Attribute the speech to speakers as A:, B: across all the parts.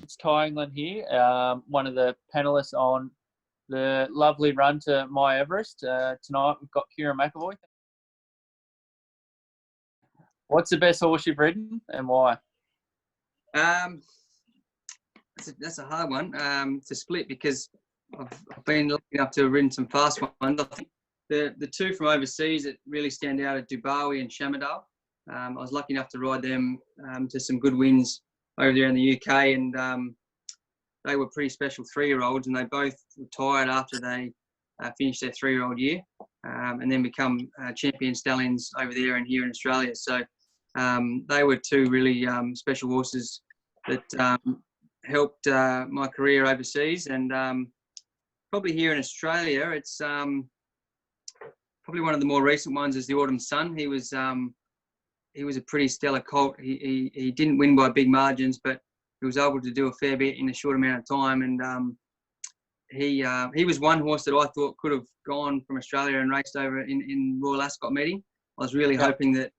A: It's Tye Angland here, one of the panellists on the lovely run to miEverest. Tonight we've got Kerrin McEvoy. What's the best horse you've ridden and why?
B: That's a hard one to split because I've been lucky enough to have ridden some fast ones. I think the two from overseas that really stand out are Dubawi and Shamadale. I was lucky enough to ride them to some good wins over there in the UK, and they were pretty special 3-year-olds, and they both retired after they finished their 3-year-old year, and then become champion stallions over there and here in Australia. So they were two really special horses that helped my career overseas, and probably here in Australia, it's probably one of the more recent ones is the Autumn Sun. He was a pretty stellar colt. He didn't win by big margins, but he was able to do a fair bit in a short amount of time. And he was one horse that I thought could have gone from Australia and raced over in Royal Ascot meeting. I was really hoping that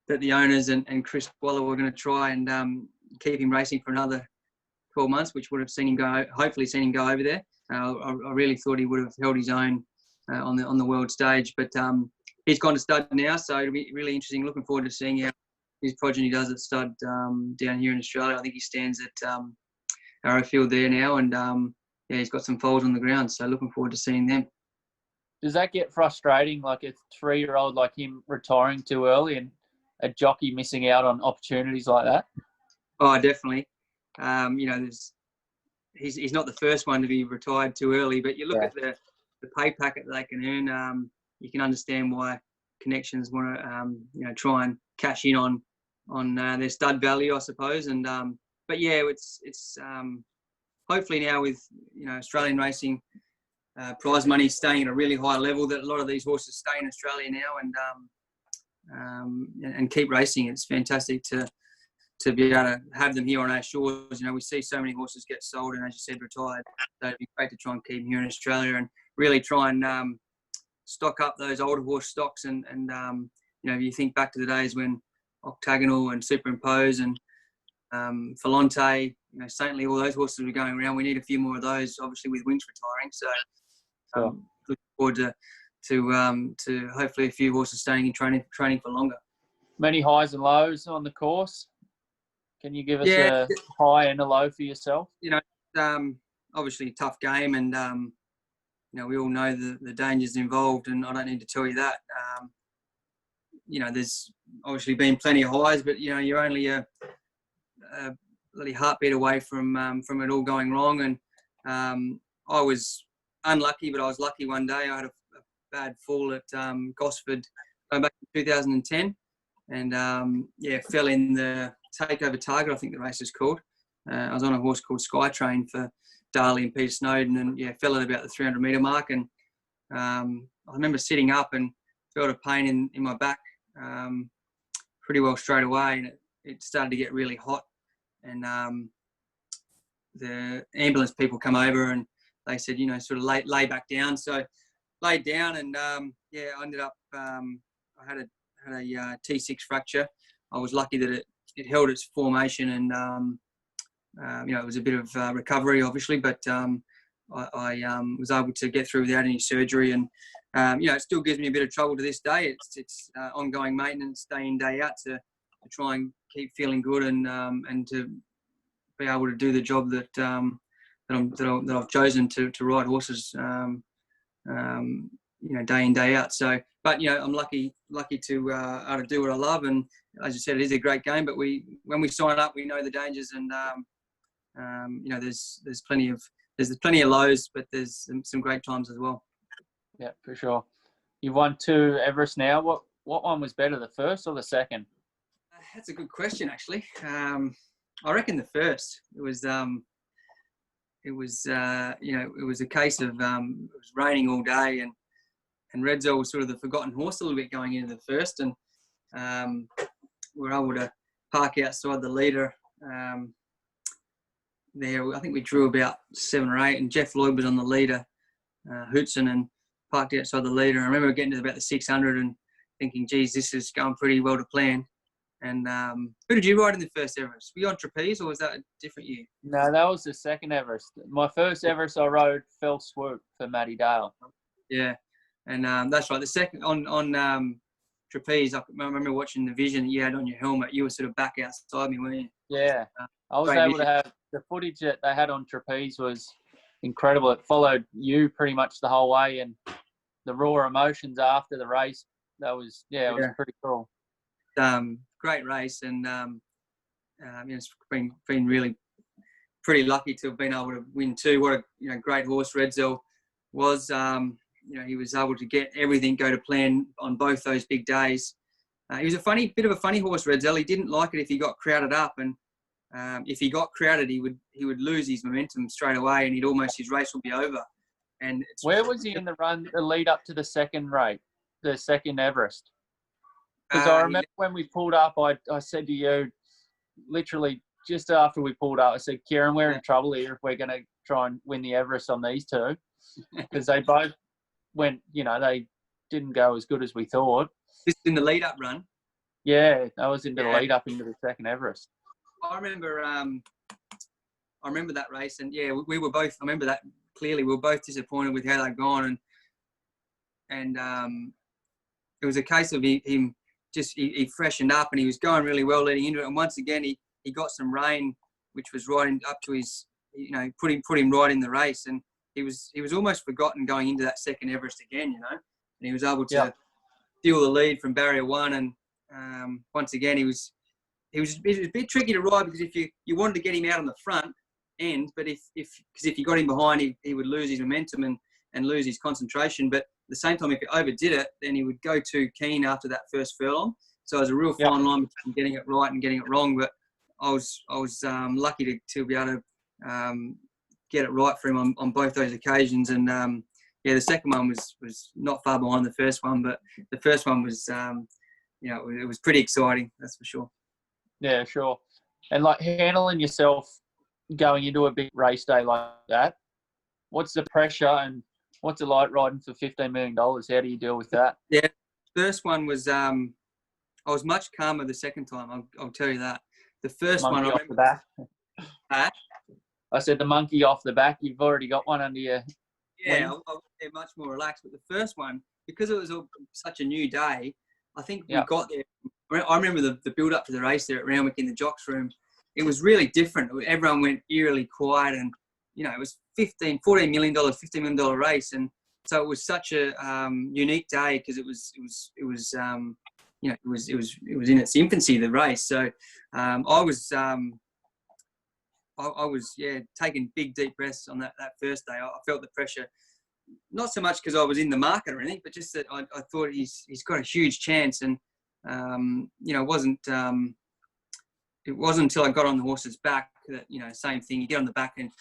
B: that the owners and Chris Waller were going to try and keep him racing for another 12 months, which would have hopefully seen him go over there. I really thought he would have held his own on the world stage, but he's gone to stud now, so it'll be really interesting. Looking forward to seeing how his progeny does at stud down here in Australia. I think he stands at Arrowfield there now, and he's got some foals on the ground, so looking forward to seeing them.
A: Does that get frustrating, like a 3-year-old like him retiring too early and a jockey missing out on opportunities like that?
B: Oh, definitely. He's not the first one to be retired too early, but you look at the pay packet that they can earn. You can understand why connections want to try and cash in on their stud value, I suppose. And but yeah, it's hopefully now with Australian racing prize money staying at a really high level, that a lot of these horses stay in Australia now and keep racing. It's fantastic to be able to have them here on our shores. We see so many horses get sold and, as you said, retired. So it'd be great to try and keep them here in Australia and really try and stock up those older horse stocks. And you think back to the days when Octagonal and Superimpose and Falante, Saintly, all those horses were going around. We need a few more of those, obviously, with Winks retiring. So looking forward to hopefully a few horses staying in training for longer.
A: Many highs and lows on the course. Can you give us a high and a low for yourself?
B: Obviously a tough game, and we all know the dangers involved, and I don't need to tell you that. There's obviously been plenty of highs, but you're only a bloody heartbeat away from it all going wrong. And I was unlucky, but I was lucky one day. I had a bad fall at Gosford going back in 2010, and fell in the Takeover Target, I think the race is called. I was on a horse called Skytrain for Darley and Peter Snowden, and fell at about the 300-metre mark. And I remember sitting up and felt a pain in my back pretty well straight away, and it started to get really hot. And the ambulance people come over and they said, sort of lay back down. So laid down, and I ended up I had a T6 fracture. I was lucky that it held its formation, and it was a bit of recovery, obviously, but I was able to get through without any surgery. And it still gives me a bit of trouble to this day. It's ongoing maintenance, day in, day out, to try and keep feeling good and to be able to do the job that I've chosen to ride horses, day in, day out. So, but I'm lucky to do what I love. And as you said, it is a great game. But when we sign up, we know the dangers, and there's plenty of lows, but there's some great times as well.
A: Yeah, for sure. You've won 2 Everest now. What one was better, the first or the second?
B: That's a good question, actually. I reckon the first. It was a case of it was raining all day, and Redzel was sort of the forgotten horse a little bit going into the first, and we were able to park outside the leader there. I think we drew about 7 or 8, and Jeff Lloyd was on the leader, Hootson, and parked outside the leader. I remember getting to about the 600 and thinking, geez, this is going pretty well to plan. And who did you ride in the first Everest? Were you on trapeze, or was that a different year?
A: No, that was the second Everest. My first Everest I rode fell swoop for Matty Dale.
B: Yeah, and that's right. The second on trapeze, I remember watching the vision that you had on your helmet. You were sort of back outside me, weren't you?
A: Yeah, I was able to have the footage that they had on trapeze was incredible. It followed you pretty much the whole way, and the raw emotions after the race. That was it was pretty cool.
B: Great race, and it's been really pretty lucky to have been able to win too. What a great horse Redzel was. He was able to get everything go to plan on both those big days. He was a bit of a funny horse, Redzel. He didn't like it if he got crowded up, and if he got crowded, he would lose his momentum straight away, and his race would be over. And
A: where was he in the run, the lead up to the second Everest? Because I remember when we pulled up, I said to you, literally just after we pulled up, I said, Kerrin, we're in trouble here if we're going to try and win the Everest on these two. Because they both went, they didn't go as good as we thought.
B: Just in the lead-up run?
A: Yeah, that was into the lead-up into the second Everest.
B: I remember that race, and we were both, I remember that clearly, we were both disappointed with how they'd gone, and it was a case of him he freshened up, and he was going really well leading into it, and once again he got some rain, which was right up to his, put him right in the race, and he was almost forgotten going into that second Everest again, and he was able to steal the lead from barrier one, and once again it was a bit tricky to ride, because if you wanted to get him out on the front end, but if you got him behind, he would lose his momentum and lose his concentration. But at the same time, if he overdid it, then he would go too keen after that first furlong. So it was a real fine line between getting it right and getting it wrong. But I was lucky to be able to get it right for him on both those occasions. And the second one was not far behind the first one, but the first one was it was pretty exciting, that's for sure.
A: Yeah, sure. And like handling yourself going into a big race day like that, what's the pressure and what's it like riding for $15 million? How do you deal with that?
B: Yeah, first one was I was much calmer the second time. I'll tell you that. The first
A: monkey
B: one,
A: off the back. I said the monkey off the back. You've already got one under your.
B: Yeah, I was much more relaxed. But the first one, because it was such a new day, I think we got there. I remember the build up to the race there at Randwick in the jocks room. It was really different. Everyone went eerily quiet, and it was $15 million race, and so it was such a unique day, because it was in its infancy, the race. So I was taking big deep breaths on that first day. I felt the pressure, not so much because I was in the market or anything, but just that I thought he's got a huge chance, and it wasn't until I got on the horse's back that, same thing. You get on the back of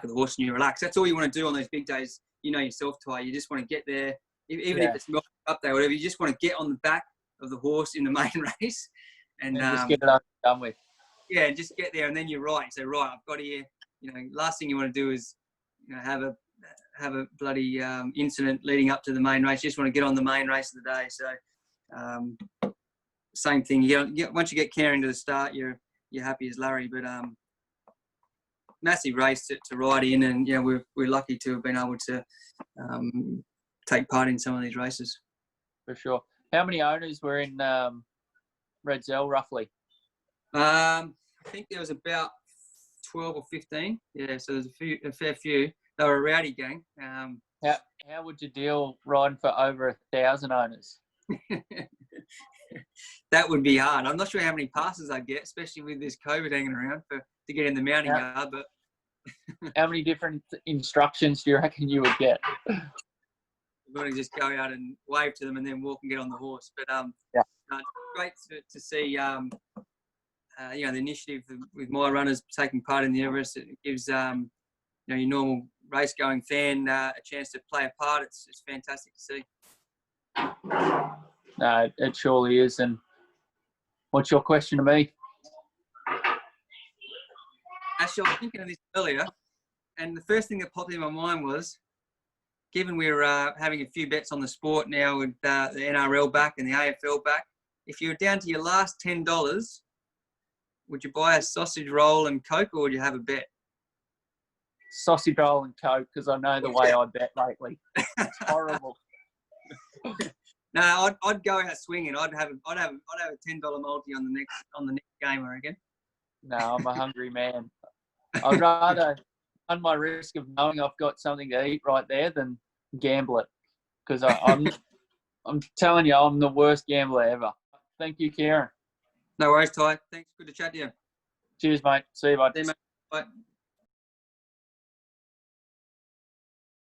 B: the horse and you relax. That's all you want to do on those big days. Yourself, Tye. You just want to get there, even if it's not up there, whatever. You just want to get on the back of the horse in the main race, and
A: just get it done with.
B: Yeah, and just get there, and then you're right. You say, right, I've got here. Last thing you want to do is, have a bloody incident leading up to the main race. You just want to get on the main race of the day. So, same thing. Once you get Kerrin to the start, you're happy as Larry. But massive race to ride in, and we're lucky to have been able to take part in some of these races.
A: For sure. How many owners were in Redzel roughly?
B: I think there was about 12 or 15. Yeah, so there's a fair few. They were a rowdy gang.
A: How would you deal riding for over 1,000 owners?
B: That would be hard. I'm not sure how many passes I'd get, especially with this COVID hanging around to get in the mounting yard. But
A: how many different instructions do you reckon you would get?
B: You've got to just go out and wave to them and then walk and get on the horse. But it's great to see the initiative with my runners taking part in the Everest. It gives your normal race going fan a chance to play a part. It's fantastic to see.
A: No, it surely is. And what's your question to me?
B: Actually, I was thinking of this earlier, and the first thing that popped in my mind was, given we're having a few bets on the sport now with the NRL back and the AFL back, if you're down to your last $10, would you buy a sausage roll and Coke, or would you have a bet?
A: Sausage roll and Coke, because I know the way I bet lately. It's horrible.
B: No, I'd go out swinging. I'd have a $10 multi on the next game, I reckon.
A: No, I'm a hungry man. I'd rather run my risk of knowing I've got something to eat right there than gamble it, because I'm telling you, I'm the worst gambler ever. Thank you, Kerrin.
B: No worries, Tye. Thanks. Good to chat to you.
A: Cheers, mate. See you, bud.
B: See you, mate. Bye.